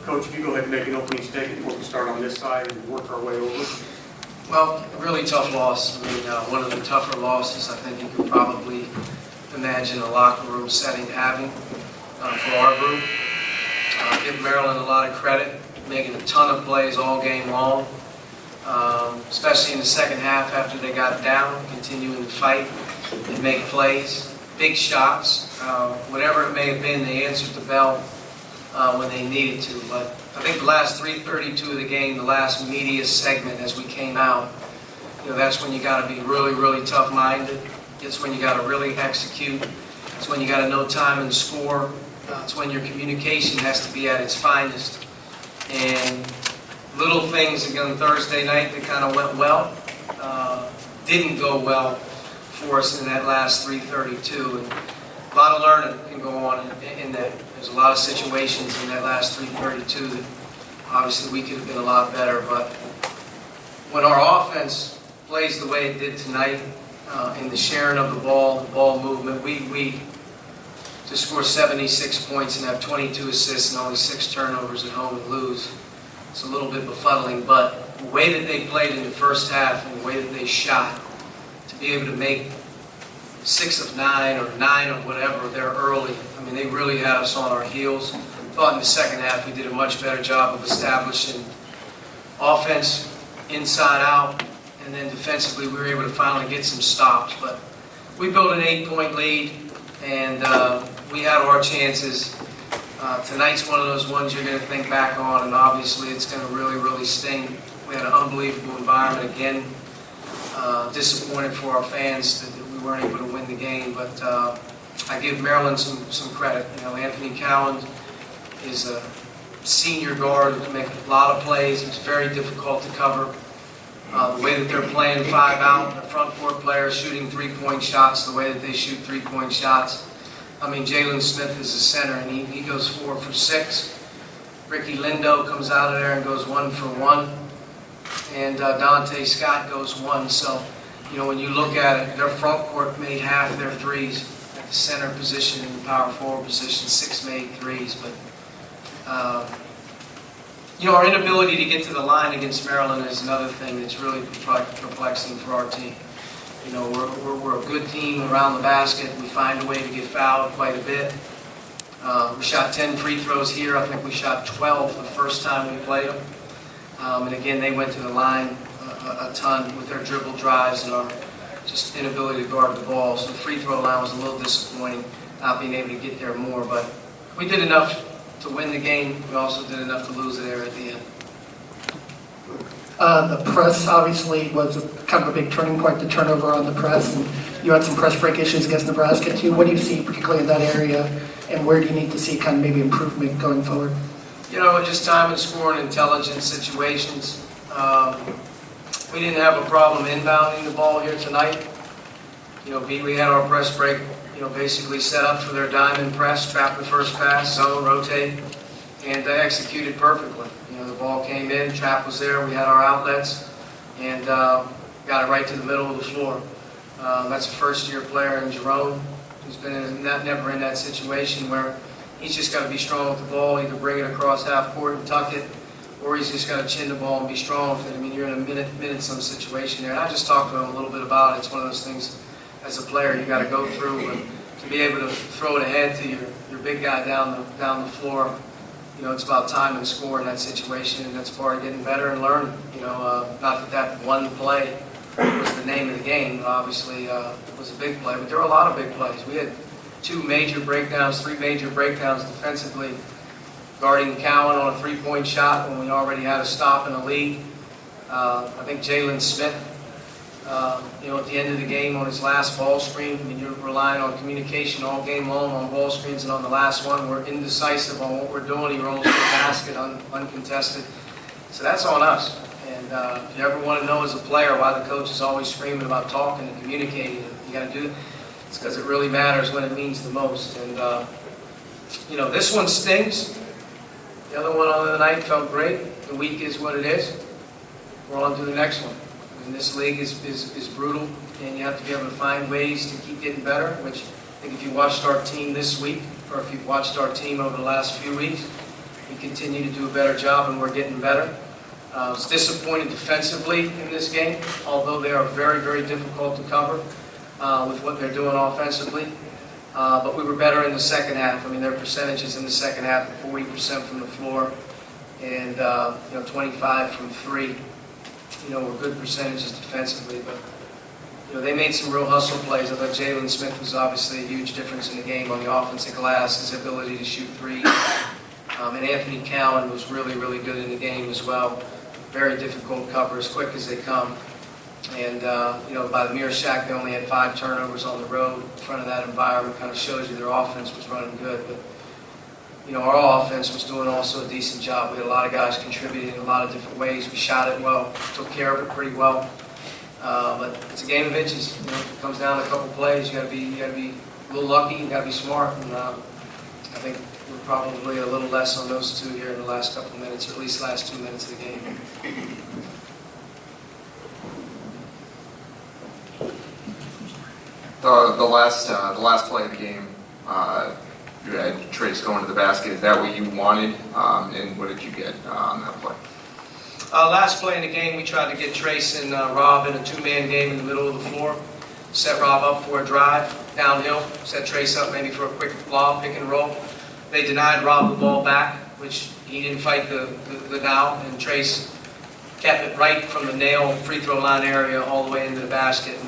Coach, if you go ahead and make an opening statement, we'll start on this side and work our way over. Well, a really tough loss. I mean, one of the tougher losses I think you could probably imagine a locker room setting having for our group. Give Maryland a lot of credit, making a ton of plays all game long, especially in the second half after they got down, continuing to fight and make plays, big shots, whatever it may have been, they answered the bell when they needed to. But I think the last 3:32 of the game, the last media segment as we came out, that's when you got to be really, really tough-minded. It's when you got to really execute. It's when you got to know time and score. It's when your communication has to be at its finest. And little things again Thursday night that kind of went well, didn't go well for us in that last 3:32. And a lot of learning can go on in that. There's a lot of situations in that last 3:32 that obviously we could have been a lot better. But when our offense plays the way it did tonight, in the sharing of the ball movement, we to score 76 points and have 22 assists and only 6 turnovers at home and lose. It's a little bit befuddling, but the way that they played in the first half and the way that they shot, to be able to make 6 of 9 or 9 of whatever there early, I mean, they really had us on our heels. I thought in the second half we did a much better job of establishing offense inside out, and then defensively we were able to finally get some stops. But we built an 8-point lead, and we had our chances. Tonight's one of those ones you're going to think back on, and obviously it's going to really, really sting. We had an unbelievable environment again. Disappointed for our fans that we weren't able to win the game, but I give Maryland some credit. Anthony Cowan is a senior guard who can make a lot of plays. It's very difficult to cover. The way that they're playing 5 out, the front court players shooting 3-point shots, the way that they shoot 3-point shots. I mean, Jalen Smith is the center, and he goes 4 for 6. Ricky Lindo comes out of there and goes 1 for 1. And Dante Scott goes 1. So, when you look at it, their front court made half their threes at the center position and the power forward position, 6 made threes. But, our inability to get to the line against Maryland is another thing that's really perplexing for our team. We're a good team around the basket. We find a way to get fouled quite a bit. We shot 10 free throws here. I think we shot 12 the first time we played them. And again, they went to the line a ton with their dribble drives and our just inability to guard the ball. So the free throw line was a little disappointing, not being able to get there more. But we did enough to win the game. We also did enough to lose it there at the end. The press obviously was kind of a big turning point, the turnover on the press, and you had some press break issues against Nebraska too. What do you see particularly in that area, and where do you need to see kind of maybe improvement going forward? Just time and scoring intelligent situations. We didn't have a problem inbounding the ball here tonight. We had our press break, basically set up for their diamond press, trap the first pass, zone, rotate, and they executed perfectly. The ball came in, trap was there, we had our outlets, and got it right to the middle of the floor. That's a first-year player in Jerome, who's been never in that situation where he's just got to be strong with the ball, either bring it across half court and tuck it, or he's just got to chin the ball and be strong with it. I mean, you're in a minute-some situation there. And I just talked to him a little bit about it. It's one of those things as a player you got to go through, and to be able to throw it ahead to your big guy down the floor. It's about time and score in that situation, and that's part of getting better and learning. Not that one play was the name of the game, but obviously it was a big play. But there were a lot of big plays. We had 2 major breakdowns, 3 major breakdowns defensively, guarding Cowan on a 3-point shot when we already had a stop in the lead. I think Jalen Smith, at the end of the game on his last ball screen, you're relying on communication all game long on ball screens, and on the last one, we're indecisive on what we're doing. He rolls to the basket uncontested. So that's on us. And if you ever want to know as a player why the coach is always screaming about talking and communicating, you got to do it. It's because it really matters when it means the most. And, this one stings. The other one on the night felt great. The week is what it is. We're on to the next one. And this league is brutal, and you have to be able to find ways to keep getting better, which I think if you watched our team this week, or if you've watched our team over the last few weeks, We continue to do a better job, and we're getting better. I was disappointed defensively in this game, although they are very, very difficult to cover with what they're doing offensively. But we were better in the second half. I mean, their percentages in the second half were 40% from the floor and 25 from three. Were good percentages defensively, but they made some real hustle plays. I thought Jalen Smith was obviously a huge difference in the game on the offensive glass, his ability to shoot threes. And Anthony Cowan was really, really good in the game as well. Very difficult cover, as quick as they come. And, by the mere shack, they only had 5 turnovers on the road. In front of that environment kind of shows you their offense was running good. But, our offense was doing also a decent job. We had a lot of guys contributing in a lot of different ways. We shot it well, took care of it pretty well. But it's a game of inches. It comes down to a couple plays. You got to be a little lucky. You got to be smart. And I think we're probably a little less on those two here in the last couple of minutes, or at least last 2 minutes of the game. The last play of the game, you had Trace going to the basket. Is that what you wanted? And what did you get on that play? Last play in the game, we tried to get Trace and Rob in a 2-man game in the middle of the floor. Set Rob up for a drive downhill. Set Trace up maybe for a quick lob, pick and roll. They denied Rob the ball back, which he didn't fight the now, and Trace kept it right from the nail free throw line area all the way into the basket.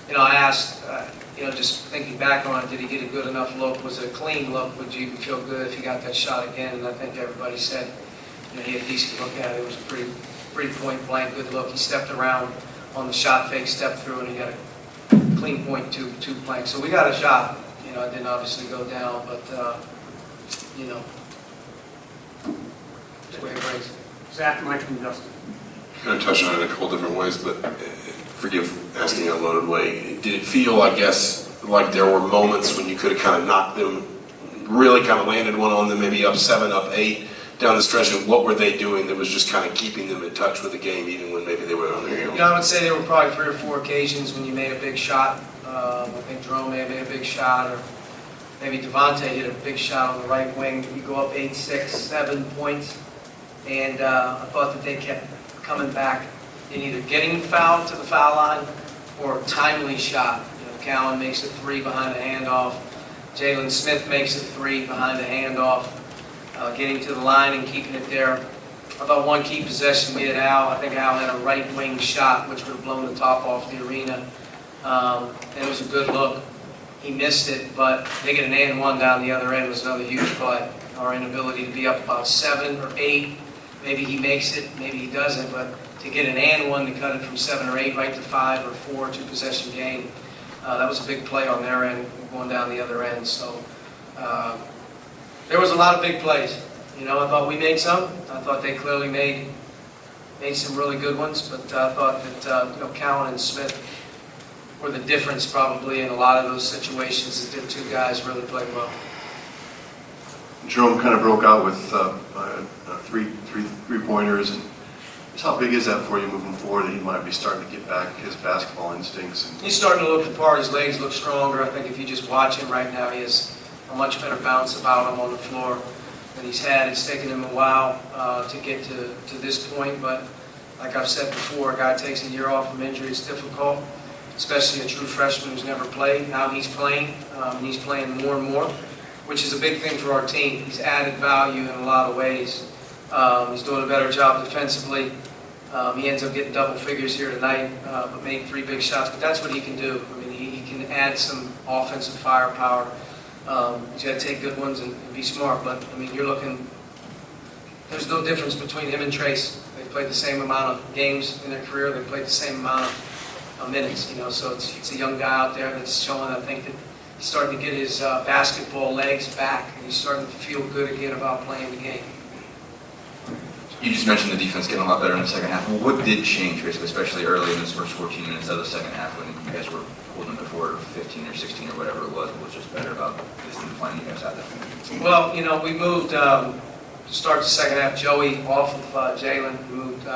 And I asked, just thinking back on it, did he get a good enough look? Was it a clean look? Would you even feel good if he got that shot again? And I think everybody said, he had a decent look at it. It was a pretty point-blank good look. He stepped around on the shot fake, stepped through, and he got a clean point two blank. So we got a shot. It didn't obviously go down, but that's where it breaks. Zach, Mike, and Dustin. I'm going to touch on it in a couple different ways, but forgive asking in a loaded way. Did it feel, I guess, like there were moments when you could have kind of knocked them, really kind of landed one on them, maybe up 7, up 8, down the stretch, and what were they doing that was just kind of keeping them in touch with the game, even when maybe they were on their heels? I would say there were probably 3 or 4 occasions when you made a big shot. I think Jerome may have made a big shot, or maybe Devontae hit a big shot on the right wing. You go up 8, 6, 7 points, and I thought that they kept coming back in either getting fouled to the foul line or a timely shot. Cowan makes a 3 behind the handoff. Jalen Smith makes a 3 behind the handoff. Getting to the line and keeping it there. I thought one key possession we had Al. I think Al had a right wing shot which would have blown the top off the arena. And it was a good look. He missed it, but they get an and 1 down the other end was another huge play. Our inability to be up about 7 or 8. Maybe he makes it, maybe he doesn't, but to get an and 1 to cut it from 7 or 8 right to 5 or 4, 2-possession game, that was a big play on their end, going down the other end. So there was a lot of big plays. I thought we made some. I thought they clearly made some really good ones, but I thought that Cowan and Smith were the difference probably in a lot of those situations that the 2 guys really played well. Jerome kind of broke out with three-pointers. And just how big is that for you moving forward, that he might be starting to get back his basketball instincts? He's starting to look the part. His legs look stronger. I think if you just watch him right now, he has a much better bounce about him on the floor than he's had. It's taken him a while to get to this point, but like I've said before, a guy takes a year off from injury, it's difficult, especially a true freshman who's never played. Now he's playing, and he's playing more and more, which is a big thing for our team. He's added value in a lot of ways. He's doing a better job defensively. He ends up getting double figures here tonight, but made 3 big shots. But that's what he can do. I mean, he can add some offensive firepower. He's got to take good ones and be smart. But, I mean, you're looking, there's no difference between him and Trace. They've played the same amount of games in their career. They've played the same amount of minutes, So it's a young guy out there that's showing, I think, that he's starting to get his basketball legs back, and he's starting to feel good again about playing the game. You just mentioned the defense getting a lot better in the second half. Well, what did change, especially early in those first 14 minutes of the second half when you guys were holding it for 15 or 16 or whatever it was? What was just better about this than the plan you guys had that? Well, we moved to start the second half, Joey off of Jalen. We moved,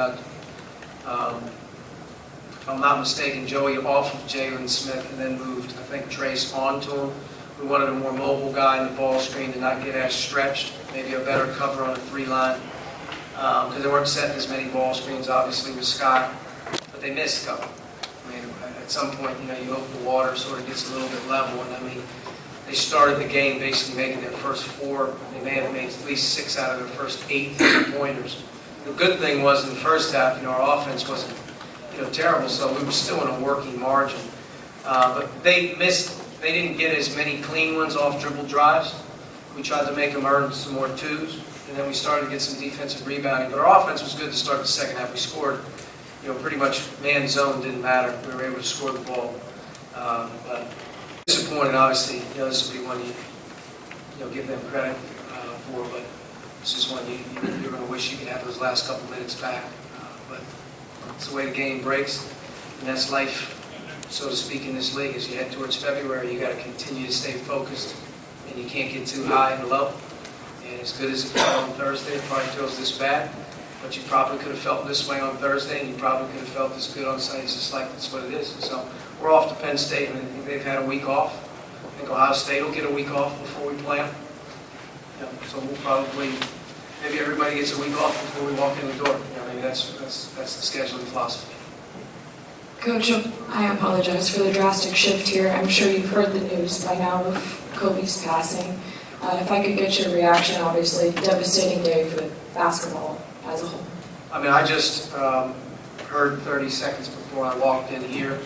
if I'm not mistaken, Joey off of Jalen Smith and then moved, I think, Trace onto him. We wanted a more mobile guy in the ball screen to not get as stretched, maybe a better cover on a 3-line. Because they weren't setting as many ball screens, obviously, with Scott, but they missed cover. I mean, at some point, you hope the water sort of gets a little bit level, and I mean, they started the game basically making their first 4, they may have made at least 6 out of their first 8 3-pointers. The good thing was in the first half, our offense wasn't, terrible, so we were still in a working margin. But they didn't get as many clean ones off dribble drives. We tried to make them earn some more 2s, and then we started to get some defensive rebounding. But our offense was good to start the second half. We scored, pretty much man zone didn't matter. We were able to score the ball. But disappointed, obviously. This would be one you give them credit for, but this is one you're going to wish you could have those last couple minutes back. But it's the way the game breaks, and that's life, so to speak, in this league. As you head towards February, you got to continue to stay focused, and you can't get too high and low. And as good as it felt on Thursday, it probably feels this bad, but you probably could have felt this way on Thursday, and you probably could have felt this good on Sunday. It's just like that's what it is. And so we're off to Penn State, and I think they've had a week off. I think Ohio State will get a week off before we play them. So we'll probably, maybe everybody gets a week off before we walk in the door. Maybe that's the scheduling philosophy. Coach, I apologize for the drastic shift here. I'm sure you've heard the news by now of Kobe's passing. If I could get your reaction, obviously, devastating day for basketball as a whole. I mean, I just heard 30 seconds before I walked in here.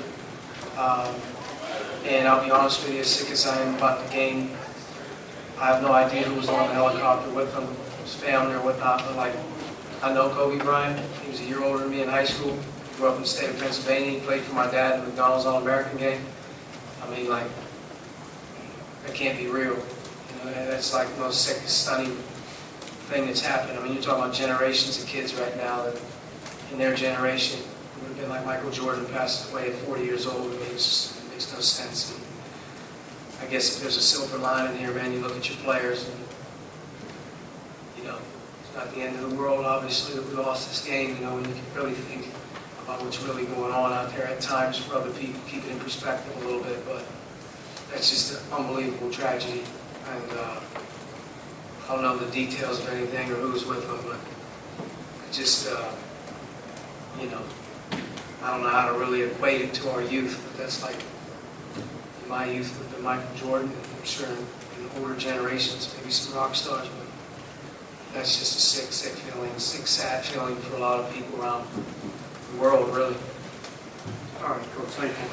And I'll be honest with you, as sick as I am about the game, I have no idea who was on the helicopter with him, his family or whatnot, but I know Kobe Bryant. He was a year older than me in high school. He grew up in the state of Pennsylvania. He played for my dad in the McDonald's All-American game. I mean, that can't be real. That's the most sick, stunning thing that's happened. I mean, you're talking about generations of kids right now that in their generation would have been like Michael Jordan passed away at 40 years old. I mean, it makes no sense. And I guess if there's a silver lining here, man, you look at your players and, it's not the end of the world, obviously, that we lost this game, and you can really think about what's really going on out there at times for other people, keep it in perspective a little bit, but that's just an unbelievable tragedy. And I don't know the details of anything or who's with them, but just, I don't know how to really equate it to our youth, but that's like my youth with the Michael Jordan, and I'm sure in older generations, maybe some rock stars, but that's just a sick feeling, a sick, sad feeling for a lot of people around the world, really. All right, Coach, thank you.